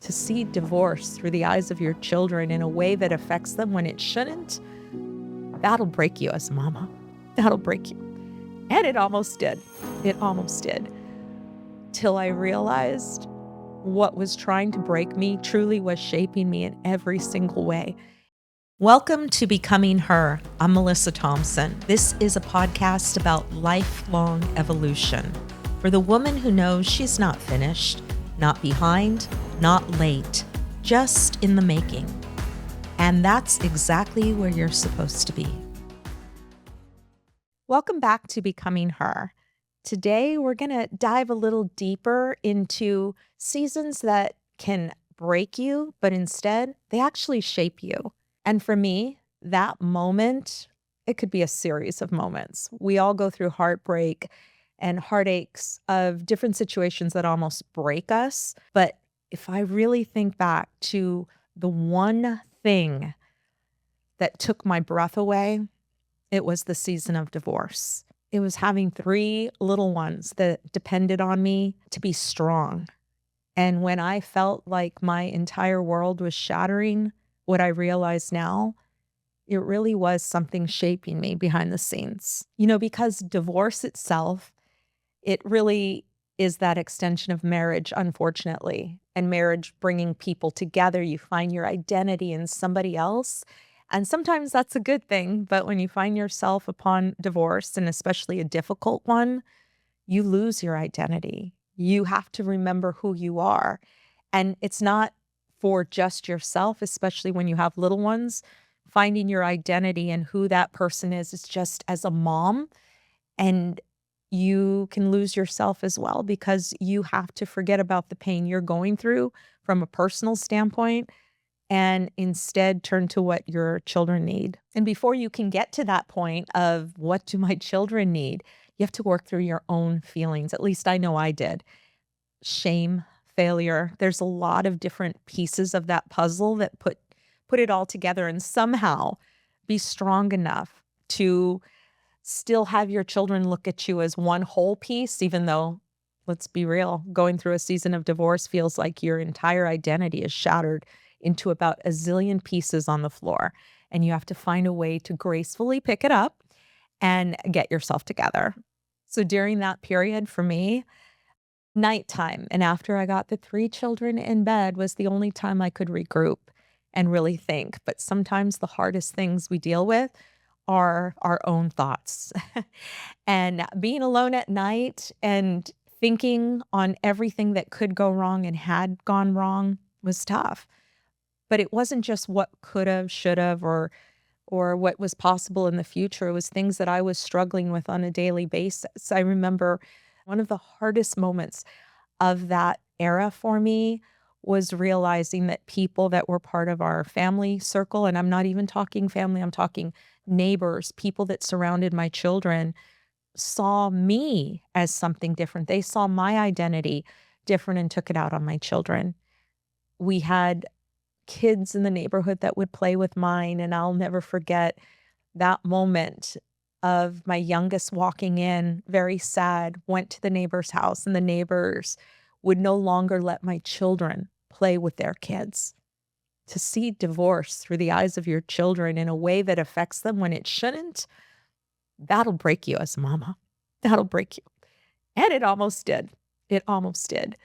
To see divorce through the eyes of your children in a way that affects them when it shouldn't, that'll break you as a mama. That'll break you. And it almost did. It almost did. Till I realized what was trying to break me truly was shaping me in every single way. Welcome to Becoming Her. I'm Melissa Thompson. This is a podcast about lifelong evolution for the woman who knows she's not finished, not behind, not late, just in the making. And that's exactly where you're supposed to be. Welcome back to Becoming Her. Today, we're going to dive a little deeper into seasons that can break you, but instead, they actually shape you. And for me, that moment, it could be a series of moments. We all go through heartbreak and heartaches of different situations that almost break us. But if I really think back to the one thing that took my breath away, it was the season of divorce. It was having 3 little ones that depended on me to be strong. And when I felt like my entire world was shattering, what I realize now, it really was something shaping me behind the scenes. Because divorce itself, it really is that extension of marriage, unfortunately, and marriage bringing people together. You find your identity in somebody else. And sometimes that's a good thing. But when you find yourself upon divorce, and especially a difficult one, you lose your identity. You have to remember who you are. And it's not for just yourself, especially when you have little ones. Finding your identity and who that person is just as a mom. And you can lose yourself as well because you have to forget about the pain you're going through from a personal standpoint and instead turn to what your children need. And before you can get to that point of what do my children need, you have to work through your own feelings. At least I know I did. Shame, failure. There's a lot of different pieces of that puzzle that put it all together and somehow be strong enough to still have your children look at you as one whole piece, even though, let's be real, going through a season of divorce feels like your entire identity is shattered into about a zillion pieces on the floor. And you have to find a way to gracefully pick it up and get yourself together. So during that period for me, nighttime and after I got the 3 children in bed was the only time I could regroup and really think. But sometimes the hardest things we deal with are our own thoughts. And being alone at night and thinking on everything that could go wrong and had gone wrong was tough. But it wasn't just what could have, should have, or what was possible in the future. It was things that I was struggling with on a daily basis. I remember one of the hardest moments of that era for me was realizing that people that were part of our family circle, and I'm not even talking family, I'm talking neighbors, people that surrounded my children, saw me as something different. They saw my identity different and took it out on my children. We had kids in the neighborhood that would play with mine, and I'll never forget that moment of my youngest walking in, very sad, went to the neighbor's house, and the neighbors would no longer let my children play with their kids. To see divorce through the eyes of your children in a way that affects them when it shouldn't, that'll break you as a mama. That'll break you. And it almost did. It almost did.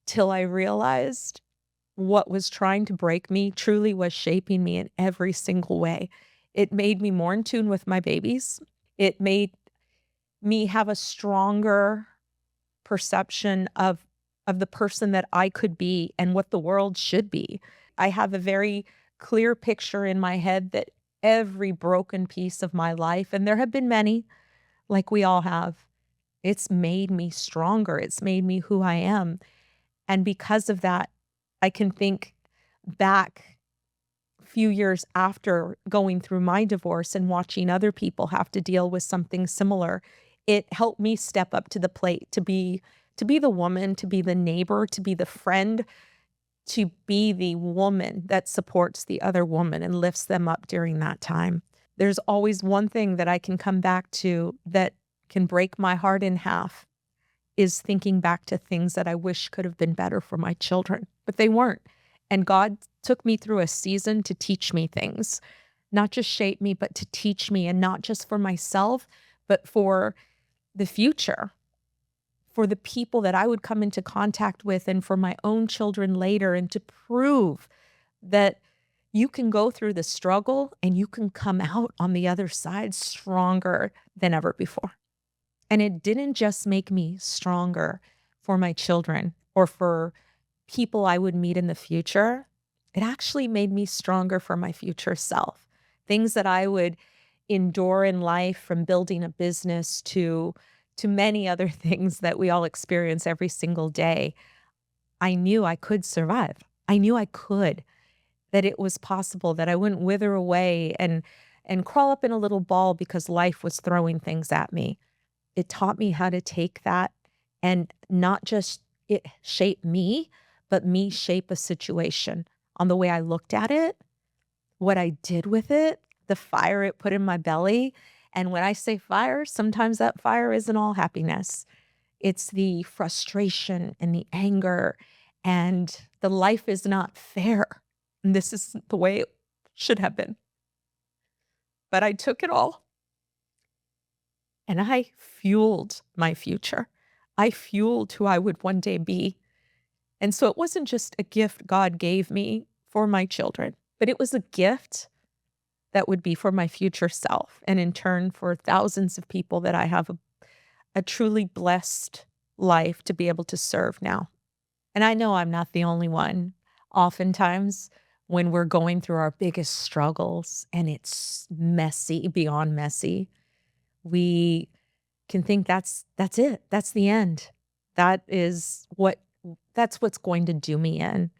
Till I realized what was trying to break me truly was shaping me in every single way. It made me more in tune with my babies. It made me have a stronger perception of the person that I could be and what the world should be. I have a very clear picture in my head that every broken piece of my life, and there have been many, like we all have, it's made me stronger. It's made me who I am. And because of that, I can think back a few years after going through my divorce and watching other people have to deal with something similar. It helped me step up to the plate, to be the woman, to be the neighbor, to be the friend, to be the woman that supports the other woman and lifts them up during that time. There's always one thing that I can come back to that can break my heart in half, is thinking back to things that I wish could have been better for my children. but they weren't. And God took me through a season to teach me things, not just shape me, but to teach me, and not just for myself, but for the future, for the people that I would come into contact with, and for my own children later, and to prove that you can go through the struggle and you can come out on the other side stronger than ever before. And it didn't just make me stronger for my children or for people I would meet in the future. It actually made me stronger for my future self. Things that I would endure in life, from building a business to many other things that we all experience every single day. I knew I could survive. I knew I could, that it was possible, that I wouldn't wither away and crawl up in a little ball because life was throwing things at me. It taught me how to take that and not just it shape me, but me shape a situation on the way I looked at it, what I did with it, the fire it put in my belly. And when I say fire, sometimes that fire isn't all happiness. It's the frustration and the anger, and the life is not fair. And this is the way it should have been. But I took it all and I fueled my future. I fueled who I would one day be. And so it wasn't just a gift God gave me for my children, but it was a gift that would be for my future self, and in turn for thousands of people that I have a truly blessed life to be able to serve now. And I know I'm not the only one. Oftentimes, when we're going through our biggest struggles and it's messy, beyond messy, we can think that's it. That's the end. That's what's going to do me in.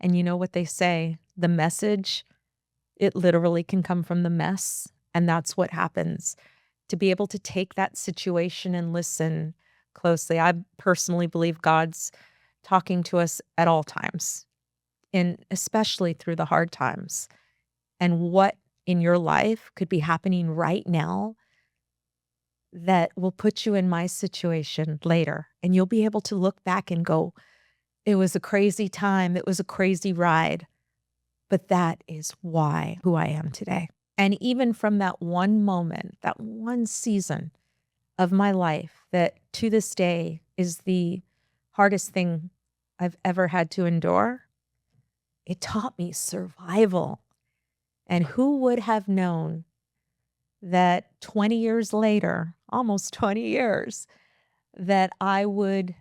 And you know what they say, the message, it literally can come from the mess. And that's what happens. To be able to take that situation and listen closely. I personally believe God's talking to us at all times, and especially through the hard times. And what in your life could be happening right now that will put you in my situation later. And you'll be able to look back and go, it was a crazy time. It was a crazy ride. But that is who I am today. And even from that one moment, that one season of my life that to this day is the hardest thing I've ever had to endure, it taught me survival. And who would have known that 20 years later, almost 20 years, that I would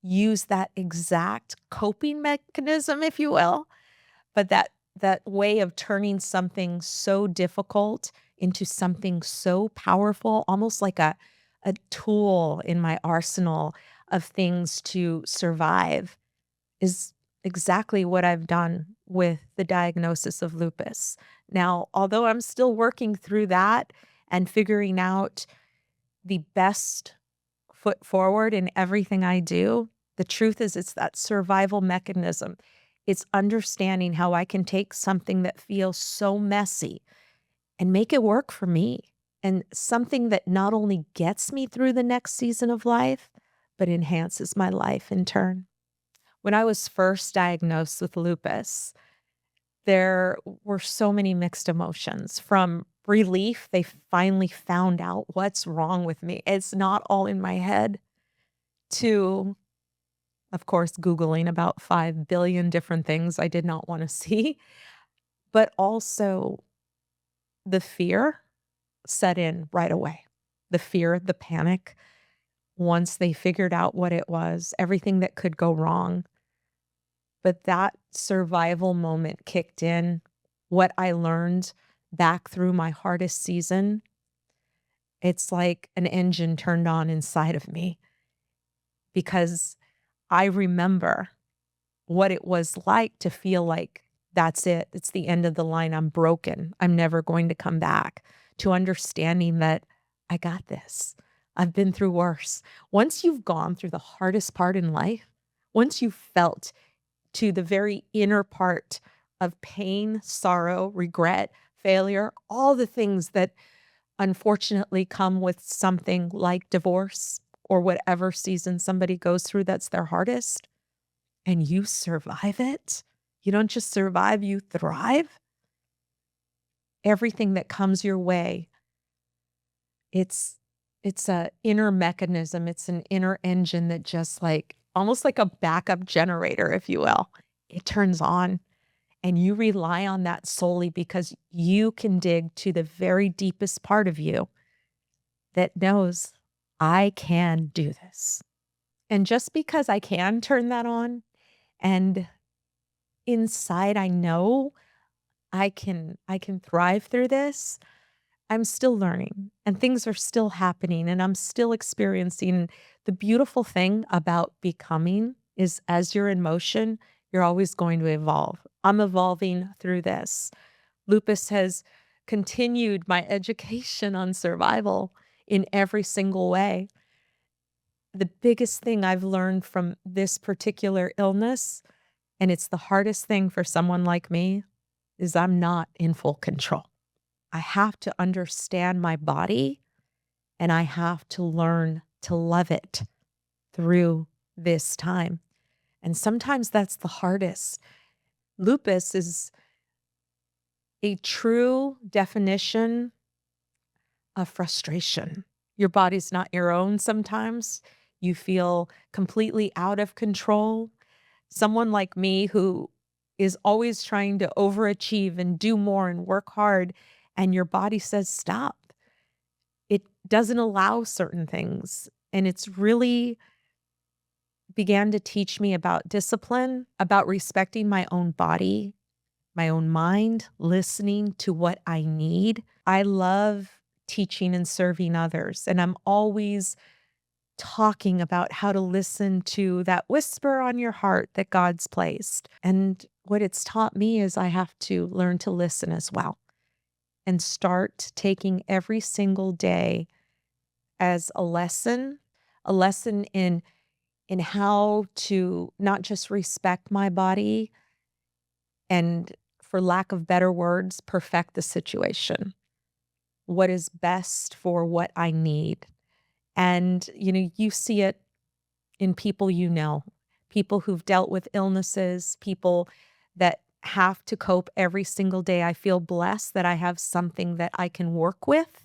use that exact coping mechanism, if you will, but that way of turning something so difficult into something so powerful, almost like a tool in my arsenal of things to survive, is exactly what I've done with the diagnosis of lupus. Now, although I'm still working through that and figuring out the best foot forward in everything I do, the truth is it's that survival mechanism. It's understanding how I can take something that feels so messy and make it work for me, and something that not only gets me through the next season of life, but enhances my life in turn. When I was first diagnosed with lupus, there were so many mixed emotions, from relief, they finally found out what's wrong with me. It's not all in my head, to, of course, Googling about 5 billion different things I did not want to see, but also the fear set in right away. The fear, the panic, once they figured out what it was, everything that could go wrong. But that survival moment kicked in. What I learned back through my hardest season, it's like an engine turned on inside of me, because I remember what it was like to feel like that's it. It's the end of the line. I'm broken. I'm never going to come back, to understanding that I got this. I've been through worse. Once you've gone through the hardest part in life, once you've felt to the very inner part of pain, sorrow, regret, failure, all the things that unfortunately come with something like divorce or whatever season somebody goes through that's their hardest, and you survive it. You don't just survive, you thrive. Everything that comes your way, it's a inner mechanism. It's an inner engine that just like almost like a backup generator, if you will. It turns on and you rely on that solely because you can dig to the very deepest part of you that knows I can do this. And just because I can turn that on and inside I know I can thrive through this, I'm still learning and things are still happening and I'm still experiencing. The beautiful thing about becoming is as you're in motion, you're always going to evolve. I'm evolving through this. Lupus has continued my education on survival in every single way. The biggest thing I've learned from this particular illness, and it's the hardest thing for someone like me, is I'm not in full control. I have to understand my body and I have to learn to love it through this time. And sometimes that's the hardest. Lupus is a true definition of frustration. Your body's not your own sometimes. You feel completely out of control. Someone like me who is always trying to overachieve and do more and work hard, and your body says, stop. It doesn't allow certain things. And it's really began to teach me about discipline, about respecting my own body, my own mind, listening to what I need. I love teaching and serving others, and I'm always talking about how to listen to that whisper on your heart that God's placed. And what it's taught me is I have to learn to listen as well and start taking every single day as a lesson in how to not just respect my body and, for lack of better words, perfect the situation. What is best for what I need. And, you see it in people people who've dealt with illnesses, people that have to cope every single day. I feel blessed that I have something that I can work with.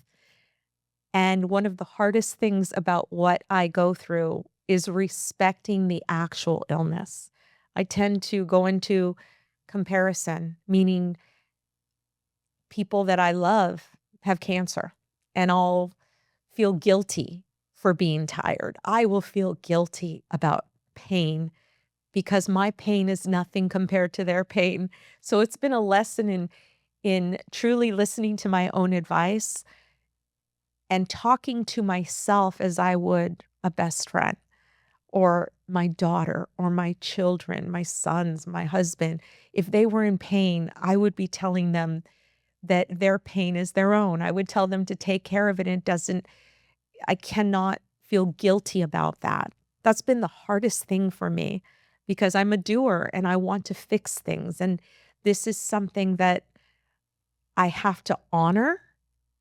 And one of the hardest things about what I go through is respecting the actual illness. I tend to go into comparison, meaning people that I love have cancer, and I'll feel guilty for being tired. I will feel guilty about pain because my pain is nothing compared to their pain. So it's been a lesson in truly listening to my own advice and talking to myself as I would a best friend or my daughter or my children, my sons, my husband. If they were in pain, I would be telling them that their pain is their own. I would tell them to take care of it. I cannot feel guilty about that. That's been the hardest thing for me because I'm a doer and I want to fix things. And this is something that I have to honor,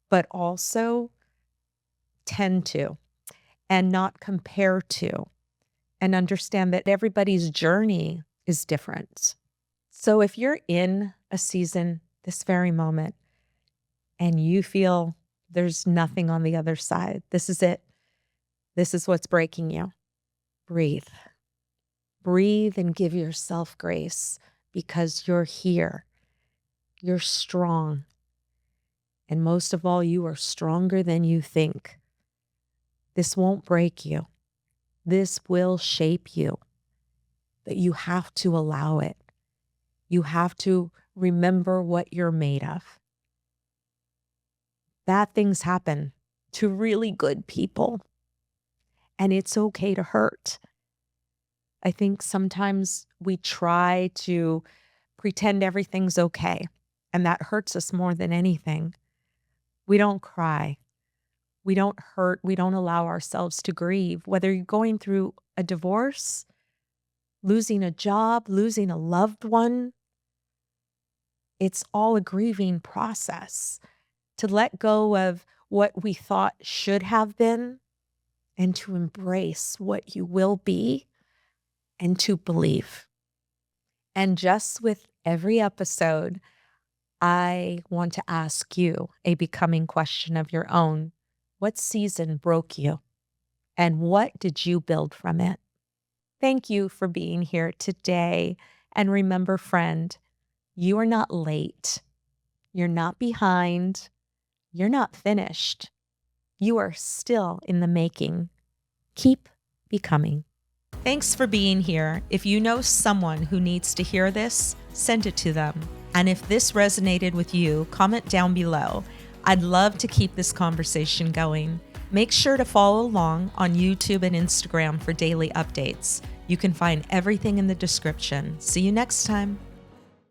but also tend to and not compare to, and understand that everybody's journey is different. So if you're in a season this very moment and you feel there's nothing on the other side, this is it. This is what's breaking you. Breathe. Breathe and give yourself grace because you're here. You're strong. And most of all, you are stronger than you think. This won't break you. This will shape you. But you have to allow it. You have to remember what you're made of. Bad things happen to really good people. And it's okay to hurt. I think sometimes we try to pretend everything's okay, and that hurts us more than anything. We don't cry. We don't hurt. We don't allow ourselves to grieve. Whether you're going through a divorce, losing a job, losing a loved one, it's all a grieving process. To let go of what we thought should have been and to embrace what you will be, and to believe. And just with every episode, I want to ask you a becoming question of your own. What season broke you? And what did you build from it? Thank you for being here today. And remember, friend, you are not late. You're not behind. You're not finished. You are still in the making. Keep becoming. Thanks for being here. If you know someone who needs to hear this, send it to them. And if this resonated with you, comment down below. I'd love to keep this conversation going. Make sure to follow along on YouTube and Instagram for daily updates. You can find everything in the description. See you next time.